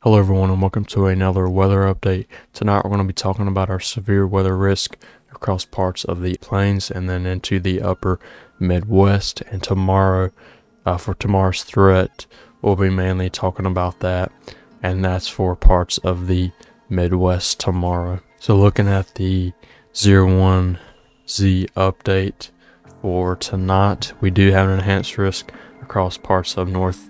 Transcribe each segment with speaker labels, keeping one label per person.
Speaker 1: Hello everyone and welcome to another weather update. Tonight we're going to be talking about our severe weather risk across parts of the plains and then into the upper Midwest. And tomorrow, for tomorrow's threat, we'll be mainly talking about that, and that's for parts of the Midwest tomorrow. So looking at the 01Z update for tonight, we do have an enhanced risk across parts of northeastern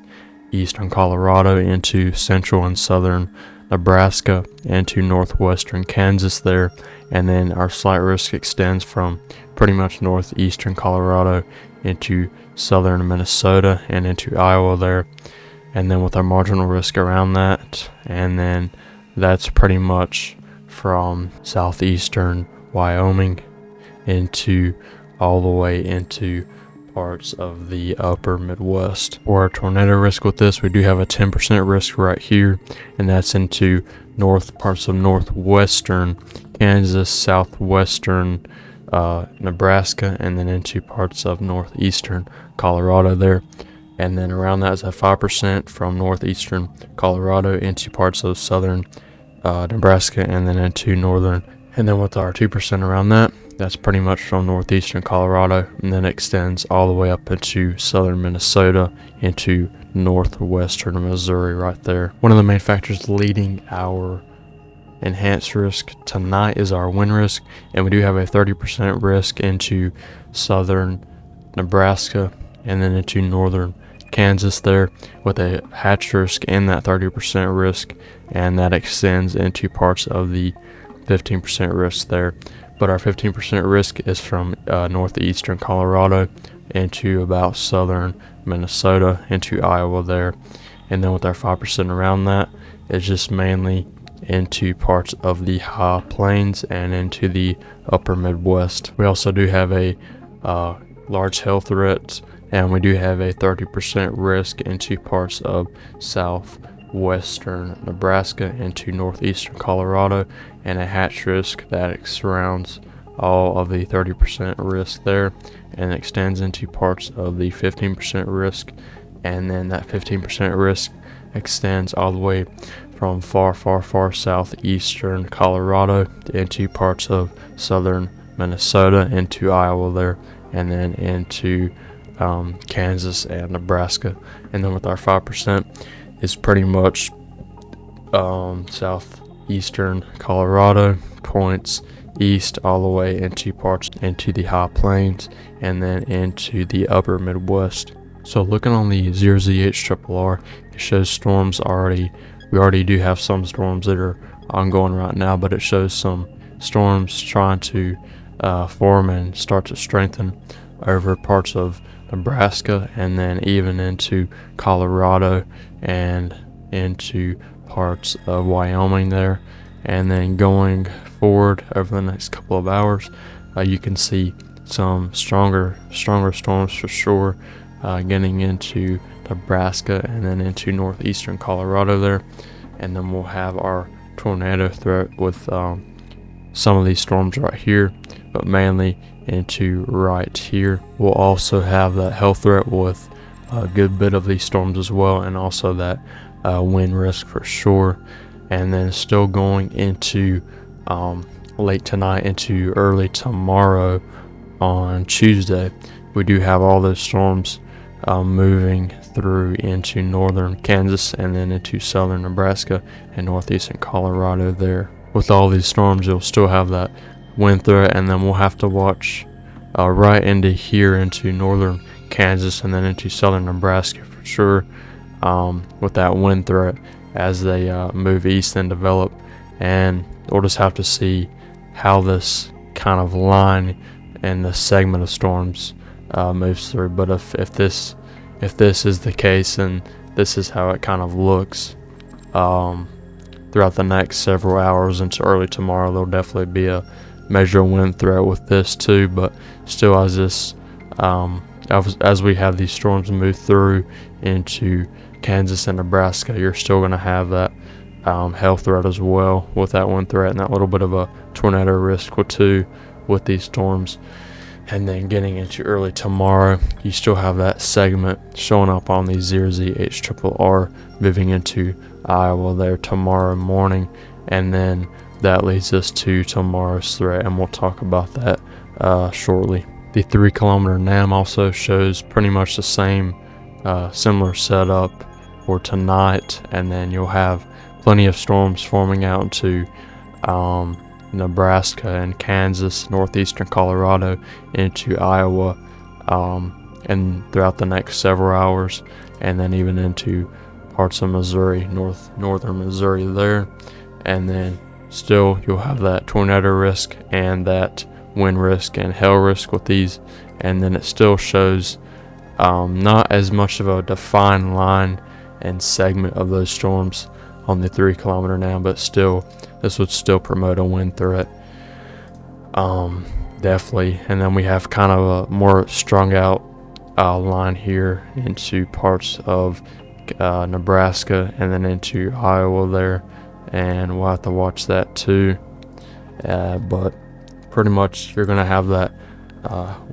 Speaker 1: Colorado into central and southern Nebraska into northwestern Kansas there, and then our slight risk extends from pretty much northeastern Colorado into southern Minnesota and into Iowa there, and then with our marginal risk around that, and then that's pretty much from southeastern Wyoming into all the way into parts of the upper Midwest. For our tornado risk with this, we do have a 10% risk right here, and that's into parts of northwestern Kansas, southwestern Nebraska, and then into parts of northeastern Colorado there. And then around that is a 5% from northeastern Colorado into parts of southern Nebraska, and then into northern. And then with our 2% around that, that's pretty much from northeastern Colorado, and then extends all the way up into southern Minnesota into northwestern Missouri right there. One of the main factors leading our enhanced risk tonight is our wind risk, and we do have a 30% risk into southern Nebraska and then into northern Kansas there, with a hatch risk in that 30% risk, and that extends into parts of the 15% risk there. But our 15% risk is from northeastern Colorado into about southern Minnesota into Iowa there. And then with our 5% around that, it's just mainly into parts of the high plains and into the upper Midwest. We also do have a large hail threat, and we do have a 30% risk into parts of southwestern Nebraska into northeastern Colorado, and a hatch risk that surrounds all of the 30% risk there and extends into parts of the 15% risk, and then that 15% risk extends all the way from far southeastern Colorado into parts of southern Minnesota into Iowa there, and then into Kansas and Nebraska. And then with our 5%, it's pretty much southeastern Colorado points east all the way into parts into the high plains and then into the upper Midwest. So looking on the 0ZHRRR, it shows storms already. We already do have some storms that are ongoing right now, but it shows some storms trying to form and start to strengthen over parts of Nebraska, and then even into Colorado and into parts of Wyoming there. And then going forward over the next couple of hours, you can see some stronger storms for sure, getting into Nebraska and then into northeastern Colorado there. And then we'll have our tornado threat with some of these storms right here, but mainly into right here. We'll also have that hail threat with a good bit of these storms as well, and also that wind risk for sure. And then still going into late tonight into early tomorrow on Tuesday, we do have all those storms moving through into northern Kansas and then into southern Nebraska and northeastern Colorado there. With all these storms, you'll still have that wind threat, and then we'll have to watch right into here into northern Kansas and then into southern Nebraska for sure, with that wind threat as they move east and develop. And we'll just have to see how this kind of line and the segment of storms moves through. But if this is the case, and this is how it kind of looks throughout the next several hours into early tomorrow, there'll definitely be a major wind threat with this too. But still, as we have these storms move through into Kansas and Nebraska, you're still going to have that hail threat as well with that wind threat, and that little bit of a tornado risk too with these storms. And then getting into early tomorrow, you still have that segment showing up on the 0ZHRRR moving into Iowa there tomorrow morning, and then that leads us to tomorrow's threat, and we'll talk about that shortly. The 3 kilometer NAM also shows pretty much the same similar setup for tonight, and then you'll have plenty of storms forming out into Nebraska and Kansas, northeastern Colorado, into Iowa, and throughout the next several hours, and then even into parts of Missouri, northern Missouri there. And then still you'll have that tornado risk and that wind risk and hail risk with these, and then it still shows not as much of a defined line and segment of those storms on the 3 kilometer NAM, but still this would still promote a wind threat, definitely. And then we have kind of a more strung out line here into parts of Nebraska and then into Iowa there, and we'll have to watch that too. But pretty much you're going to have that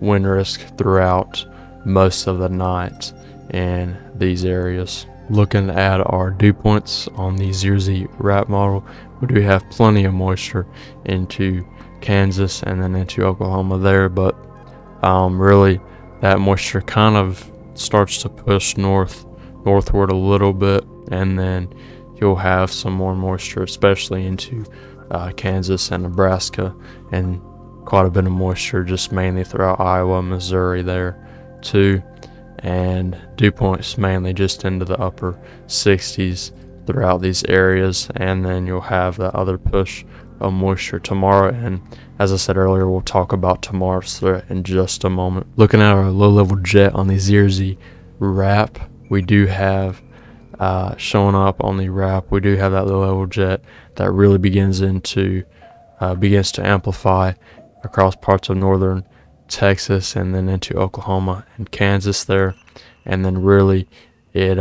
Speaker 1: wind risk throughout most of the night in these areas. Looking at our dew points on the Zeersey RAP model, we do have plenty of moisture into Kansas and then into Oklahoma there, but really that moisture kind of starts to push northward a little bit, and then you'll have some more moisture, especially into Kansas and Nebraska, and quite a bit of moisture just mainly throughout Iowa, Missouri there too, and dew points mainly just into the upper 60s throughout these areas. And then you'll have the other push of moisture tomorrow, and as I said earlier, we'll talk about tomorrow's threat in just a moment. Looking at our low-level jet on the Zeersey RAP, we do have showing up on the RAP, we do have that low-level jet that really begins to amplify across parts of northern Texas and then into Oklahoma and Kansas there, and then really it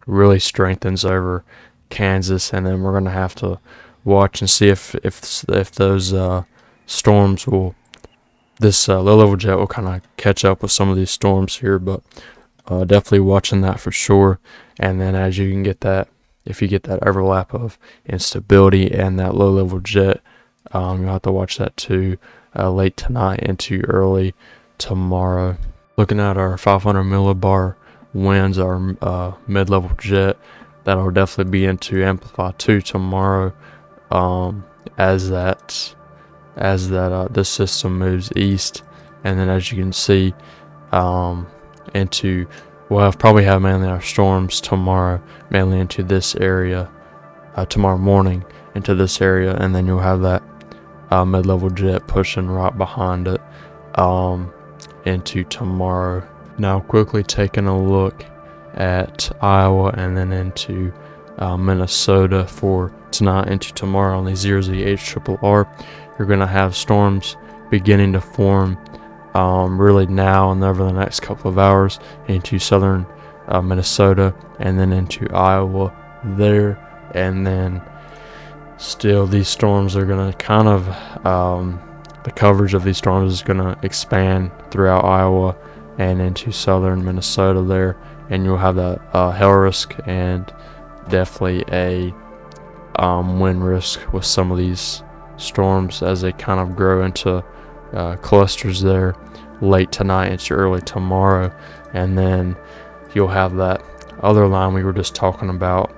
Speaker 1: really strengthens over Kansas, and then we're going to have to watch and see if those storms will, this low-level jet will kind of catch up with some of these storms here, but definitely watching that for sure. And then as you can get that, if you get that overlap of instability and that low-level jet, you'll have to watch that too late tonight into early tomorrow. Looking at our 500 millibar winds, our mid-level jet, that'll definitely begin to amplify too tomorrow as this system moves east. And then as you can see, we'll probably have mainly our storms tomorrow, mainly into this area, tomorrow morning into this area, and then you'll have that mid-level jet pushing right behind it into tomorrow. Now quickly taking a look at Iowa and then into Minnesota for tonight into tomorrow on the Zeersey HRRR, you're going to have storms beginning to form really now and over the next couple of hours into southern Minnesota and then into Iowa there. And then still these storms are going to kind of the coverage of these storms is going to expand throughout Iowa and into southern Minnesota there, and you'll have that hail risk and definitely a wind risk with some of these storms as they kind of grow into clusters there late tonight into early tomorrow. And then you'll have that other line we were just talking about,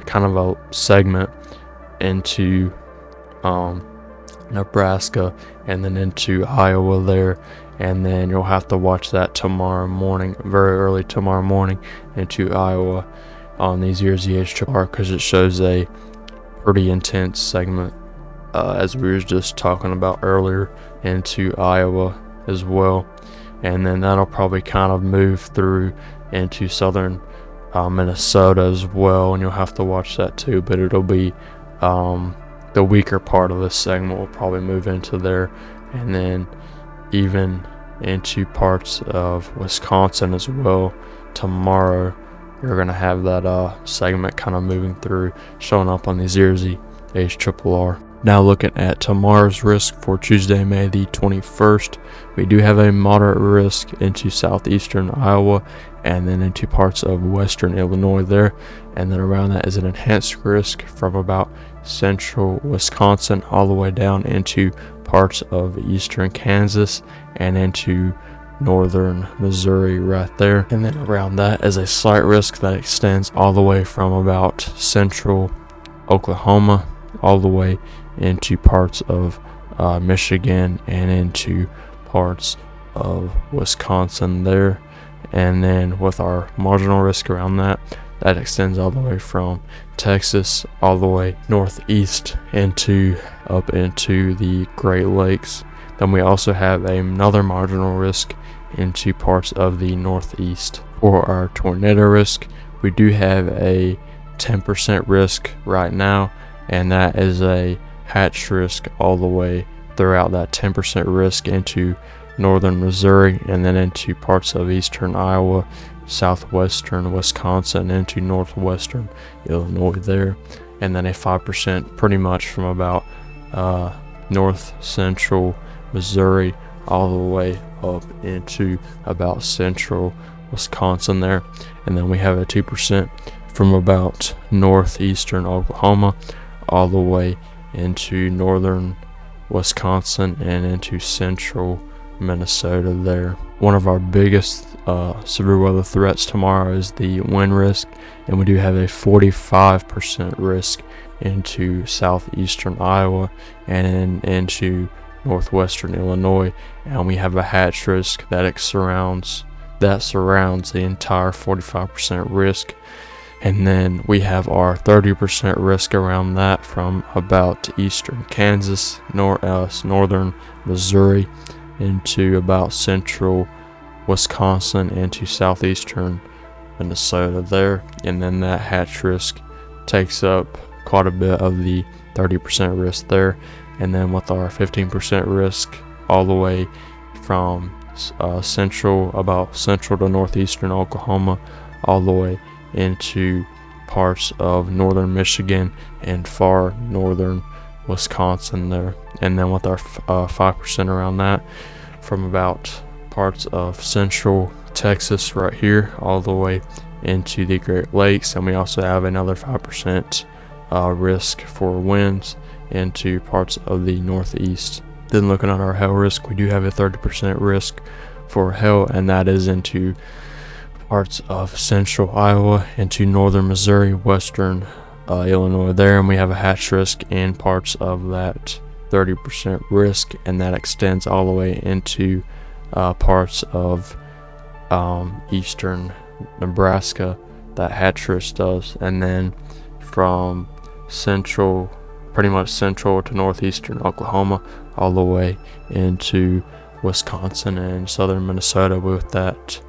Speaker 1: kind of a segment into Nebraska and then into Iowa there, and then you'll have to watch that tomorrow morning, very early tomorrow morning, into Iowa on these Zeersey HRRR, because it shows a pretty intense segment as we were just talking about earlier into Iowa as well. And then that'll probably kind of move through into southern Minnesota as well, and you'll have to watch that too, but it'll be the weaker part of this segment will probably move into there, and then even into parts of Wisconsin as well tomorrow. You're going to have that segment kind of moving through, showing up on the Zeersey HRRR. Now looking at tomorrow's risk for Tuesday, May the 21st, we do have a moderate risk into southeastern Iowa and then into parts of western Illinois there. And then around that is an enhanced risk from about central Wisconsin all the way down into parts of eastern Kansas and into northern Missouri right there. And then around that is a slight risk that extends all the way from about central Oklahoma all the way into parts of Michigan and into parts of Wisconsin there. And then with our marginal risk around that extends all the way from Texas all the way northeast up into the Great Lakes. Then we also have another marginal risk into parts of the northeast. For our tornado risk, we do have a 10% risk right now, and that is a hatch risk all the way throughout that 10% risk into northern Missouri and then into parts of eastern Iowa, southwestern Wisconsin, into northwestern Illinois there. And then a 5% pretty much from about north central Missouri all the way up into about central Wisconsin there. And then we have a 2% from about northeastern Oklahoma all the way into northern Wisconsin and into central Minnesota there. One of our biggest severe weather threats tomorrow is the wind risk, and we do have a 45% risk into southeastern Iowa and into northwestern Illinois, and we have a hatch risk that surrounds the entire 45% risk. And then we have our 30% risk around that from about eastern Kansas, northern Missouri, into about central Wisconsin, into southeastern Minnesota there. And then that hatch risk takes up quite a bit of the 30% risk there. And then with our 15% risk all the way from central to northeastern Oklahoma all the way into parts of northern Michigan and far northern Wisconsin there. And then with our 5% around that from about parts of central Texas right here all the way into the Great Lakes. And we also have another 5% risk for winds into parts of the northeast. Then looking at our hail risk, we do have a 30% risk for hail, and that is into parts of central Iowa, into northern Missouri, western Illinois there. And we have a hatch risk in parts of that 30% risk, and that extends all the way into parts of eastern Nebraska, that hatch risk does. And then from pretty much central to northeastern Oklahoma all the way into Wisconsin and southern Minnesota with that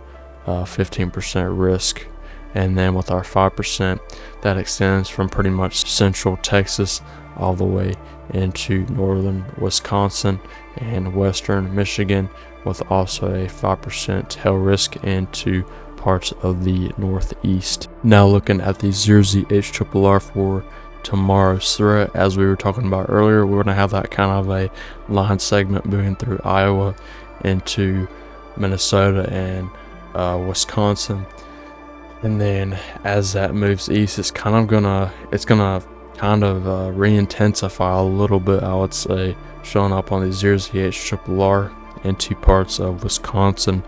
Speaker 1: 15% risk. And then with our 5%, that extends from pretty much central Texas all the way into northern Wisconsin and western Michigan, with also a 5% hail risk into parts of the northeast. Now looking at the 0ZHRRR for tomorrow's threat, as we were talking about earlier, we're going to have that kind of a line segment moving through Iowa into Minnesota and Wisconsin. And then as that moves east, it's gonna kind of re-intensify a little bit, I would say, showing up on the 0ZHRRR into parts of Wisconsin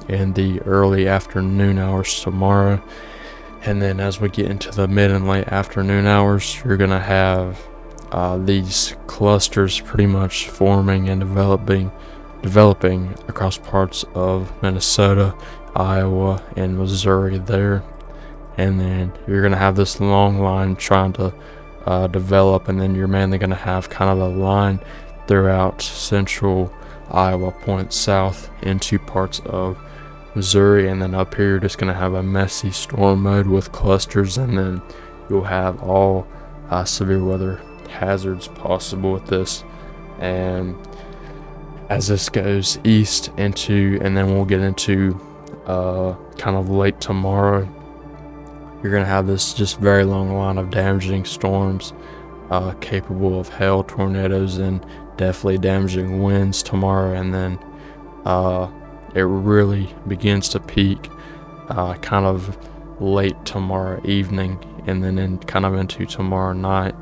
Speaker 1: in the early afternoon hours tomorrow. And then as we get into the mid and late afternoon hours, you're gonna have these clusters pretty much forming and developing across parts of Minnesota, Iowa, and Missouri there. And then you're going to have this long line trying to develop, and then you're mainly going to have kind of a line throughout central Iowa, point south into parts of Missouri, and then up here you're just going to have a messy storm mode with clusters, and then you'll have all severe weather hazards possible with this. And as this goes east into, and then we'll get into kind of late tomorrow, you're going to have this just very long line of damaging storms capable of hail, tornadoes, and definitely damaging winds tomorrow. And then it really begins to peak kind of late tomorrow evening, and then kind of into tomorrow night.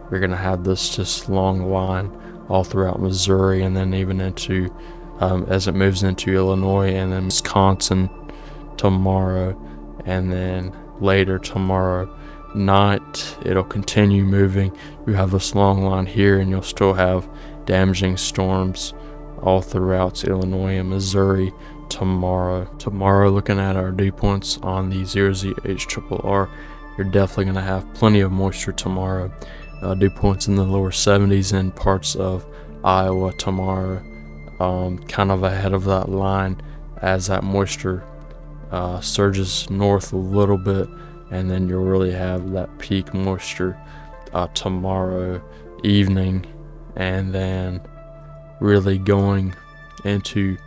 Speaker 1: You're gonna have this just long line all throughout Missouri, and then even into as it moves into Illinois and then Wisconsin tomorrow, and then later tomorrow night it'll continue moving. You have this long line here, and you'll still have damaging storms all throughout Illinois and Missouri tomorrow. Looking at our dew points on the 0ZHRRR, you're definitely going to have plenty of moisture tomorrow. Dew points in the lower 70s in parts of Iowa tomorrow, kind of ahead of that line as that moisture surges north a little bit, and then you'll really have that peak moisture tomorrow evening, and then really going into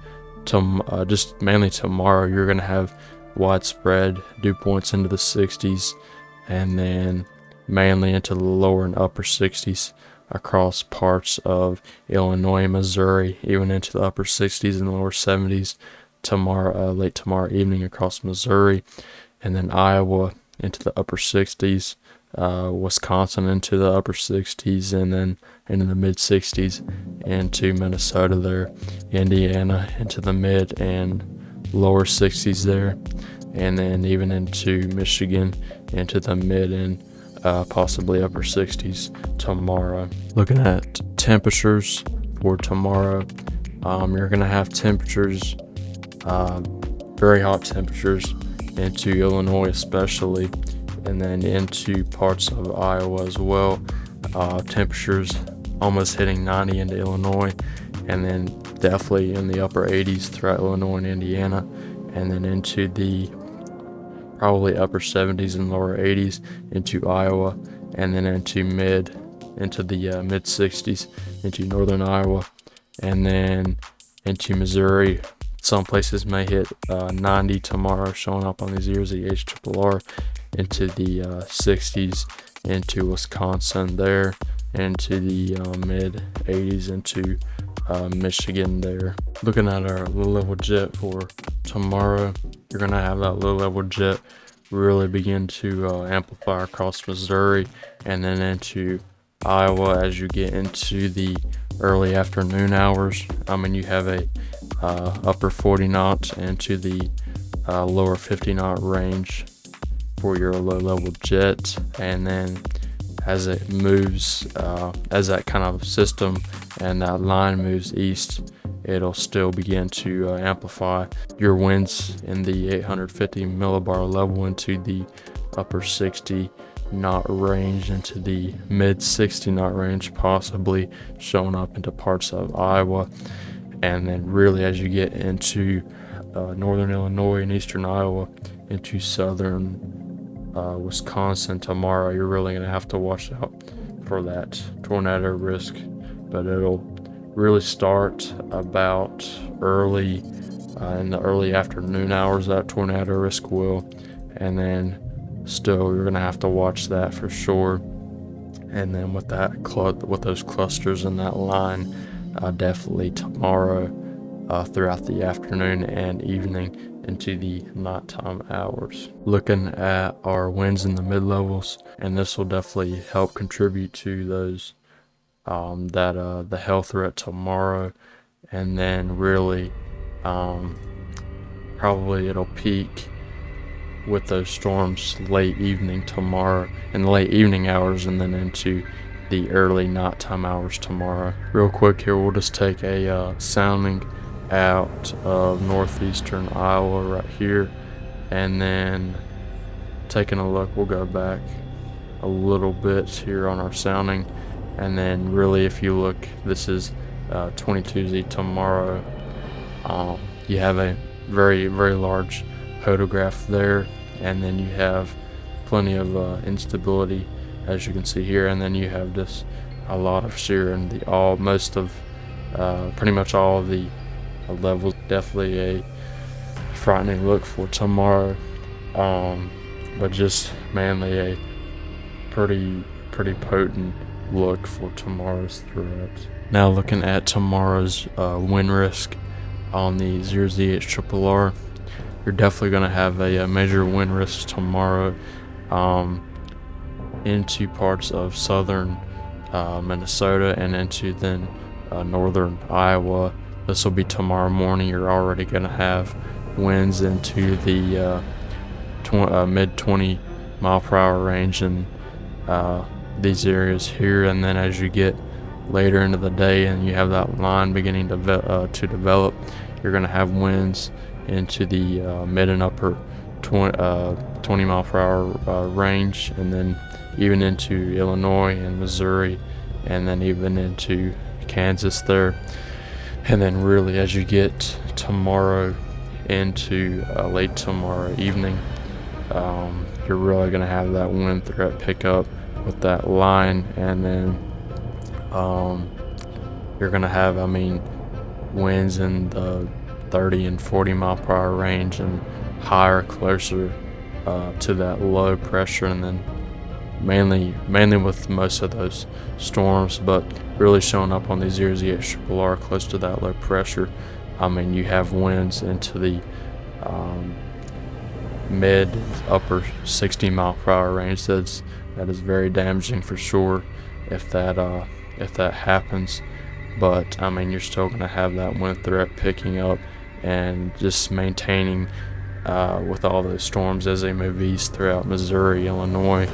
Speaker 1: just mainly tomorrow, you're going to have widespread dew points into the 60s, and then mainly into the lower and upper 60s across parts of Illinois and Missouri, even into the upper 60s and lower 70s tomorrow, late tomorrow evening across Missouri, and then Iowa into the upper 60s, Wisconsin into the upper 60s, and then into the mid 60s, into Minnesota there, Indiana into the mid and lower 60s there, and then even into Michigan into the mid and possibly upper 60s tomorrow. Looking at temperatures for tomorrow, you're going to have temperatures, very hot temperatures into Illinois especially, and then into parts of Iowa as well. Temperatures almost hitting 90 into Illinois, and then definitely in the upper 80s throughout Illinois and Indiana, and then into the probably upper 70s and lower 80s into Iowa, and then into the mid 60s into northern Iowa, and then into Missouri. Some places may hit 90 tomorrow, showing up on these years, the HRRR, into the 60s into Wisconsin there, into the mid 80s into Michigan there. Looking at our low level jet for tomorrow, you're going to have that low level jet really begin to amplify across Missouri and then into Iowa as you get into the early afternoon hours. You have a upper 40 knots into the lower 50 knot range for your low level jet, and then as it moves, as that kind of system and that line moves east, it'll still begin to amplify your winds in the 850 millibar level into the upper 60 knot range, into the mid 60 knot range, possibly showing up into parts of Iowa. And then really as you get into northern Illinois and eastern Iowa, into southern Wisconsin tomorrow, you're really going to have to watch out for that tornado risk. But it'll really start about early in the early afternoon hours, that tornado risk will, and then still you're going to have to watch that for sure. And then with that with those clusters in that line, definitely tomorrow throughout the afternoon and evening into the nighttime hours. Looking at our winds in the mid-levels, and this will definitely help contribute to those the hail threat tomorrow, and then really probably it'll peak with those storms late evening tomorrow, in the late evening hours, and then into the early nighttime hours tomorrow. Real quick here, we'll just take a sounding out of northeastern Iowa right here, and then taking a look, we'll go back a little bit here on our sounding, and then really if you look, this is 22Z tomorrow. You have a very large photograph there, and then you have plenty of instability as you can see here, and then you have just a lot of shear in the pretty much all of the levels. Definitely a frightening look for tomorrow, but just mainly a pretty potent look for tomorrow's threat. Now looking at tomorrow's wind risk on the 0ZH you're definitely going to have a major wind risk tomorrow into parts of southern Minnesota and into then northern Iowa. This will be tomorrow morning. You're already going to have winds into the mid 20 mile per hour range in these areas here, and then as you get later into the day and you have that line beginning to develop, you're going to have winds into the mid and upper 20 mile per hour range, and then even into Illinois and Missouri, and then even into Kansas there. And then really as you get tomorrow into late tomorrow evening, you're really going to have that wind threat pick up with that line, and then you're going to have, winds in the 30 and 40 mile per hour range and higher, closer to that low pressure, and then mainly with most of those storms, but really showing up on these 0ZH close to that low pressure. You have winds into the mid upper 60 mile per hour range. That is very damaging for sure if that happens. But you're still going to have that wind threat picking up and just maintaining with all those storms as they move east throughout Missouri, Illinois,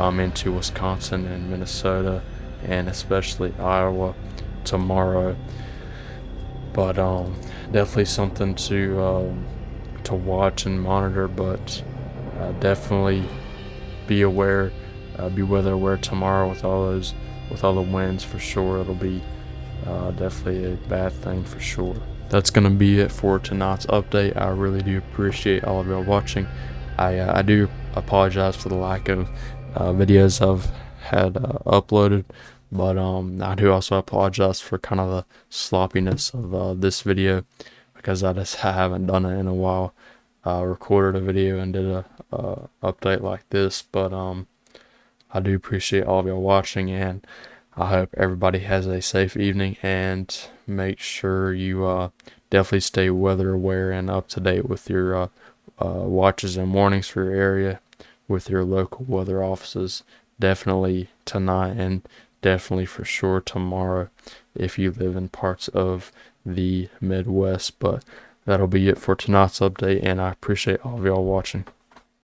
Speaker 1: into Wisconsin and Minnesota, and especially Iowa tomorrow. But definitely something to watch and monitor. But definitely be aware, be weather aware tomorrow with all the winds for sure. It'll be definitely a bad thing for sure. That's gonna be it for tonight's update. I really do appreciate all of y'all watching. I do apologize for the lack of videos I've had uploaded, but I do also apologize for kind of the sloppiness of this video, because I haven't done it in a while. Recorded a video and did a update like this, but I do appreciate all of y'all watching, and I hope everybody has a safe evening, and make sure you definitely stay weather aware and up to date with your watches and warnings for your area with your local weather offices. Definitely tonight, and definitely for sure tomorrow if you live in parts of the Midwest. But that'll be it for tonight's update, and I appreciate all of y'all watching.